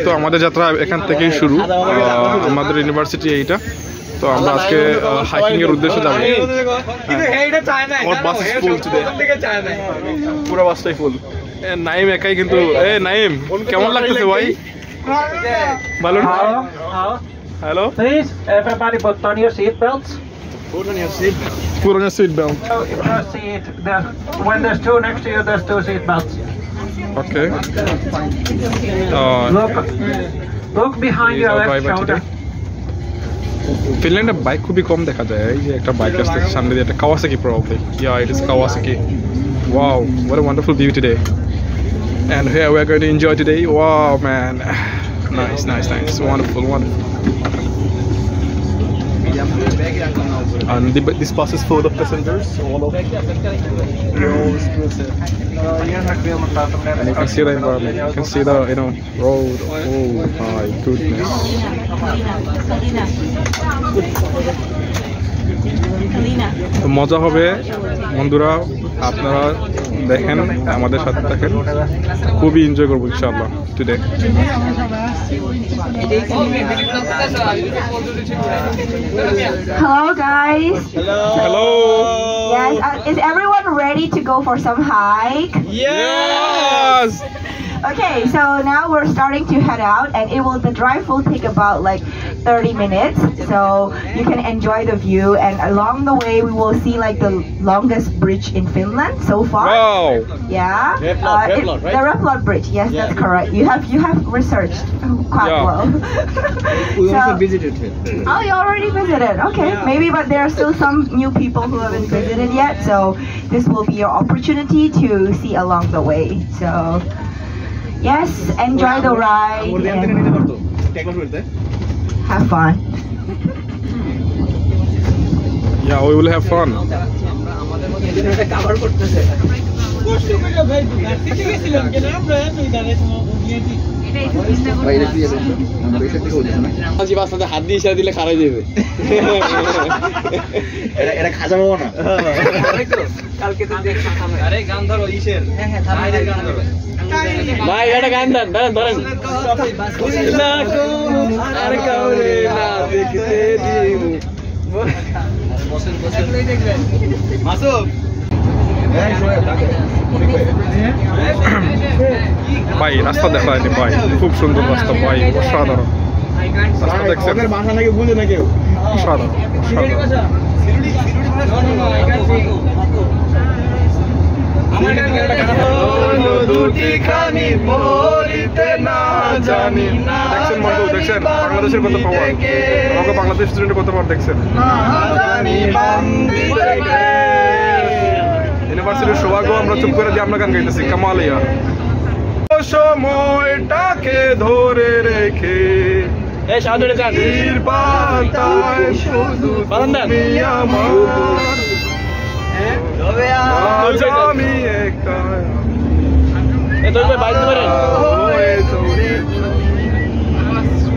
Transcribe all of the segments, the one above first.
তো আমাদের যাত্রা এখান থেকেই শুরু। আমাদের ইউনিভার্সিটি এইটা। তো আমরা আজকে হাইকিং এর উদ্দেশ্যে যাব। পুরো বাসটাই ফুল। নাইম একাই কিন্তু। নাইম কেমন লাগতেছে ভাই? ভালো। Hello. Please, everybody put on your seat belts. Put on your seat belt. When there's two next to you, there's two seat belts. Okay. Look behind your left shoulder. ফিনল্যান্ডে বাইক খুবই কম দেখা যায়। এই যে একটা বাইক আসছে সামনে দিয়ে, একটা Kawasaki probably. Yeah, it is Kawasaki. Wow, what a wonderful view today. And here we are going to enjoy today. Wow, man. Nice. Wonderful. And this bus is full of passengers. All of and you can see the environment. You can see the road. Oh my goodness. মজা হবে বন্ধুরা, আপনারা দেখেন, আমাদের সাথে থাকেন, খুবই enjoy করবো ইনশাআল্লাহ today. Hello guys. Hello. Yes, is everyone ready to go for some hike? Yes. Okay, so now we're starting to head out, and the drive will take about like 30 minutes, so you can enjoy the view, and along the way we will see like the longest bridge in Finland so far. Wow. Yeah. Replot, right? The Replot Bridge. Yes, that's correct. You have researched quite well. We also visited it. Oh, you already visited. Okay, maybe, but there are still some new people who haven't visited yet, so this will be your opportunity to see along the way. So yes, enjoy the ride and have fun. Yeah, we will have fun. হাত দিয়ে ইশারা দিলে খারাপ যাবে। এটা খাজা পাবো না। আরে গান ধরো ইসের। গান ধরো ভাই, এটা গান দেন, ধরেন। আর কাউরে না দেখতে দিব। মাসুম ভাই রাস্তা দেখা হয়নি ভাই, খুব সুন্দর রাস্তা ভাই, অসাধারণ রাস্তা দেখছেন? বাসা নাকি বুঝে না কেউ। অসাধারণ। দেখছেন বন্ধু, দেখছেন বাংলাদেশের কত পাওয়ার, আমাকে বাংলাদেশ স্টুডেন্টের কত পাওয়ার দেখছেন? ইউনিভার্সিটির সৌভাগ্য আমরা চুপ করে দিয়ে আমরা গান গাইতেছি কামালিয়া। সময়টাকে ধরে রেখে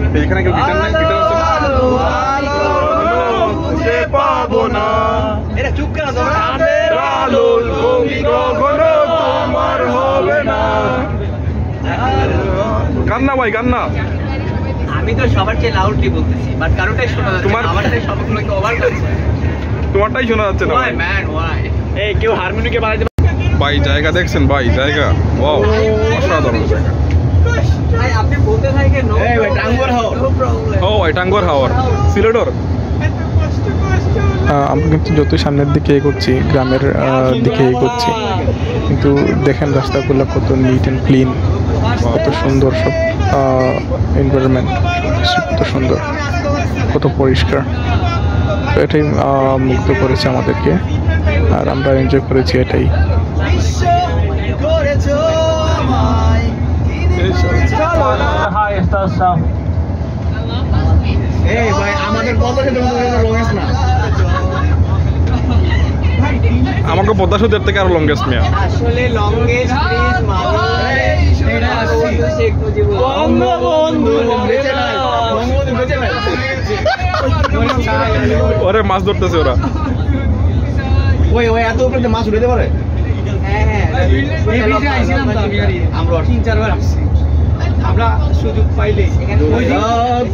আমি এখানে কেউ গিটার নাই? গিটার আছে পাবো না। এটা চুপ কেন? তোমার হবে না। গান না ভাই, গান না। আমি তো সবার চেয়ে লাউডলি বলতেছি, বাট কারোটাই শোনা যাচ্ছে না। আমারটাই সবগুলোকে ওভার করছে। তোমারটাই শোনা যাচ্ছে না। Why man, why? এই কেউ হারমোনিকে বাজাতে ভাই জায়গা দেখছেন ভাই, জায়গা ওয়াও, অসাধারণ জায়গা। ভাই আপনি বলতে থাকেন নো। এই ভাই টাঙ্গুয়ার হাওর। No problem. ও ভাই টাঙ্গুয়ার হাওর, সিলেটর। আমরা কিন্তু যত সামনের দিকে এগোচ্ছি, গ্রামের দিকে এগোচ্ছি, কিন্তু দেখেন রাস্তাগুলো কত নিট অ্যান্ড ক্লিন, কত সুন্দর সব এনভায়রনমেন্ট, কত সুন্দর, কত পরিষ্কার। তো এটাই মুগ্ধ করেছে আমাদেরকে, আর আমরা এনজয় করেছি এটাই। এই ভাই আমাদের পদ্মা সেতু লংগেস্ট না, আমাকে পদ্মা সেতুর থেকে আরো লংগেস্ট মিয়া। আসলে লংগেস্ট ব্রিজ মানে এটা বঙ্গবন্ধু শেখ মুজিবুর বঙ্গবন্ধু বেঁচে নাই, বঙ্গবন্ধু বেঁচে নাই। ওরে মাছ ধরতেছে ওরা। ওই এত উপরে মাছ উঠাতে পারে? হ্যাঁ হ্যাঁ, এই ব্রিজে আইছিলাম তো আমি, আমরা 3-4 বার আসছি। আমরা সুযোগ পাইলে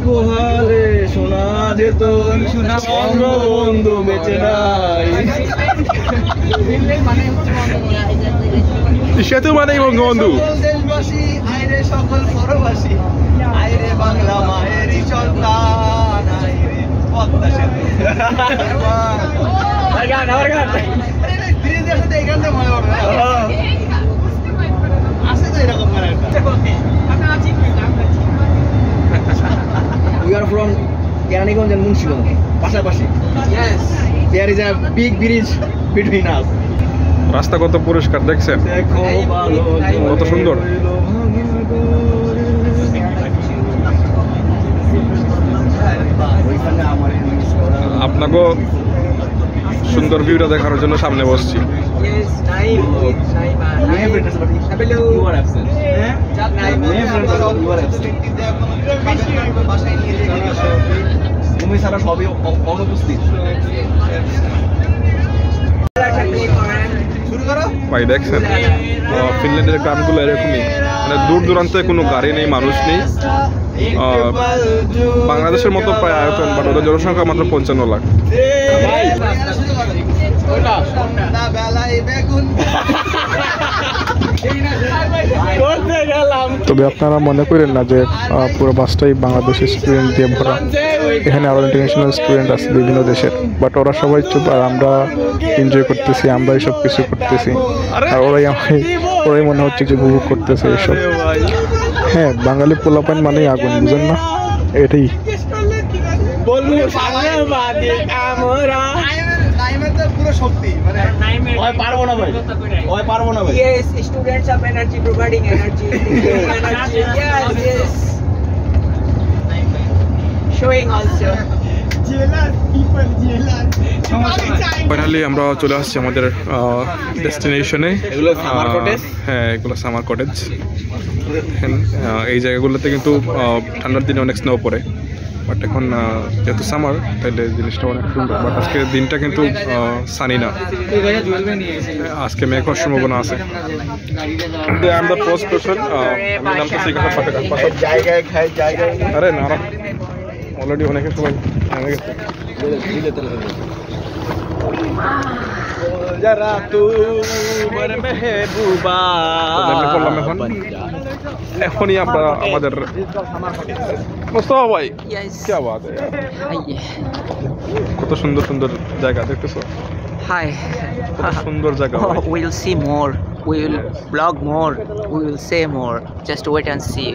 পোহালে শোনা যেত বন্ধু বেঁচে নাই সেতু মানেই বঙ্গবন্ধু। দেশবাসী আইরে সকল পরবাসী আইরে বাংলা মায়েরই সন্তান আইরে পদ্মা সেতু আছে তো এরকম We are from Keranigঞ্জ and Munshiganj, পাশাপাশি। Yes. There is a big bridge between us. রাস্তা কত পরিষ্কার দেখছেন, কত সুন্দর। আপনাকে সুন্দর ভিউটা দেখানোর জন্য সামনে বসছি। তুমি ছাড়া সবই অনুপস্থিত। ভাই দেখছেন ফিনল্যান্ডের গ্রামগুলো এরকমই, মানে দূর দূরান্তে কোনো গাড়ি নেই, মানুষ নেই। বাংলাদেশের মতো প্রায় আয়তন, বাট ওদের জনসংখ্যা মাত্র 55 লাখ। তবে আপনারা মনে করেন না যে পুরো বাসটাই বাংলাদেশের স্টুডেন্ট দিয়ে ভরা। এখানে আরো ইন্টারন্যাশনাল স্টুডেন্ট আছে বিভিন্ন দেশের, বাট ওরা সবাই চুপ আর আমরা এনজয় করতেছি, আমরাই সব কিছু করতেছি। আর ওরাই মনে হচ্ছে যে উপভোগ করতেছে এসব। হ্যাঁ, বাঙালি পোলাপান মানেই আগুন, বুঝেন না? এটাই পুরো শক্তি, মানে পারবো না ভাই, পারবো না ভাই। Yes, students of energy providing energy. Energy. Yes, yes. Showing also. Finally আমরা চলে আসছি আমাদের ডেস্টিনেশনে। হ্যাঁ, এগুলো সামার কটেজ। এই জায়গাগুলোতে কিন্তু ঠান্ডার দিনে অনেক স্নো পড়ে, বাট এখন যেহেতু সামার তাহলে জিনিসটা অনেক সুন্দর। বাট আজকে দিনটা কিন্তু সানি না, আজকে মেঘ হওয়ার সম্ভাবনা আছে। আরে না, অলরেডি অনেকে সবাই নেমে গেছে। এখনই আমরা আমাদের মোস্তফা ভাই, কি আওয়াজ, কত সুন্দর সুন্দর জায়গা দেখতেছো। Hi. কত সুন্দর জায়গা। We'll see more. We will vlog more. We will say more. Just wait and see.